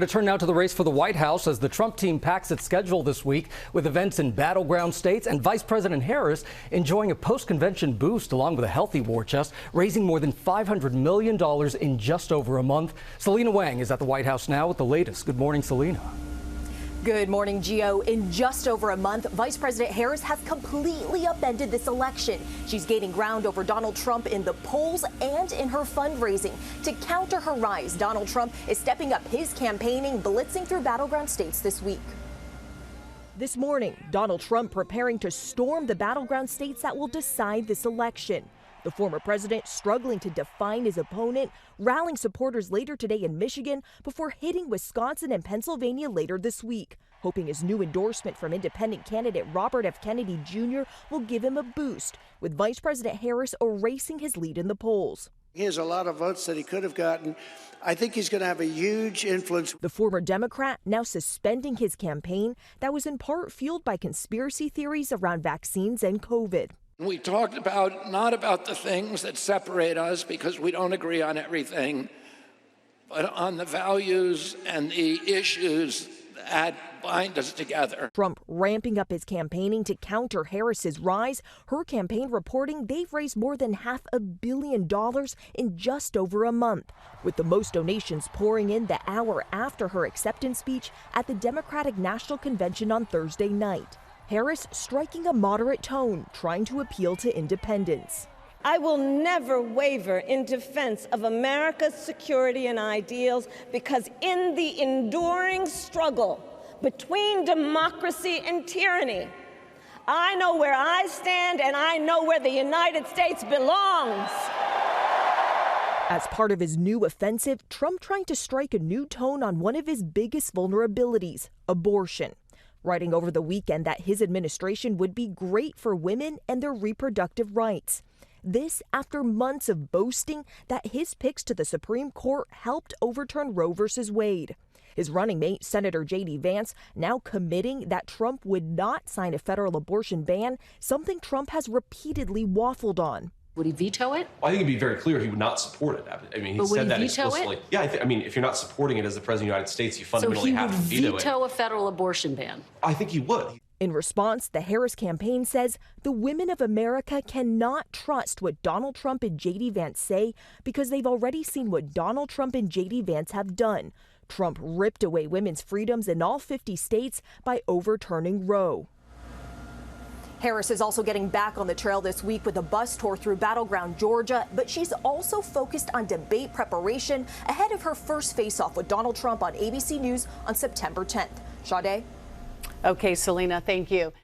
To turn now to the race for the White House as the Trump team packs its schedule this week with events in battleground states and Vice President Harris enjoying a post-convention boost along with a healthy war chest, raising more than $500 million in just over a month. Selena Wang is at the White House now with the latest. Good morning, Selena. Good morning, Gio. In just over a month, Vice President Harris has completely upended this election. She's gaining ground over Donald Trump in the polls and in her fundraising. To counter her rise, Donald Trump is stepping up his campaigning, blitzing through battleground states this week. This morning, Donald Trump preparing to storm the battleground states that will decide this election. The former president struggling to define his opponent, rallying supporters later today in Michigan before hitting Wisconsin and Pennsylvania later this week, hoping his new endorsement from independent candidate Robert F. Kennedy Jr. will give him a boost, with Vice President Harris erasing his lead in the polls. He has a lot of votes that he could have gotten. I think he's going to have a huge influence. The former Democrat now suspending his campaign that was in part fueled by conspiracy theories around vaccines and COVID. We talked about not about the things that separate us because we don't agree on everything, but on the values and the issues that bind us together. Trump ramping up his campaigning to counter Harris's rise. Her campaign reporting they've raised more than $500 million in just over a month, with the most donations pouring in the hour after her acceptance speech at the Democratic National Convention on Thursday night. Harris striking a moderate tone, trying to appeal to independents. I will never waver in defense of America's security and ideals, because in the enduring struggle between democracy and tyranny, I know where I stand and I know where the United States belongs. As part of his new offensive, Trump trying to strike a new tone on one of his biggest vulnerabilities, abortion, writing over the weekend that his administration would be great for women and their reproductive rights. This after months of boasting that his picks to the Supreme Court helped overturn Roe v. Wade. His running mate, Senator J.D. Vance, now committing that Trump would not sign a federal abortion ban, something Trump has repeatedly waffled on. Would he veto it? Well, I think it'd be very clear he would not support it. I mean, he said that explicitly. Yeah, I mean, if you're not supporting it as the President of the United States, you fundamentally have to veto it. So he would veto a federal abortion ban? I think he would. In response, the Harris campaign says the women of America cannot trust what Donald Trump and J.D. Vance say because they've already seen what Donald Trump and J.D. Vance have done. Trump ripped away women's freedoms in all 50 states by overturning Roe. Harris is also getting back on the trail this week with a bus tour through battleground Georgia, but she's also focused on debate preparation ahead of her first face-off with Donald Trump on ABC News on September 10th. Sade? Okay, Selena, thank you.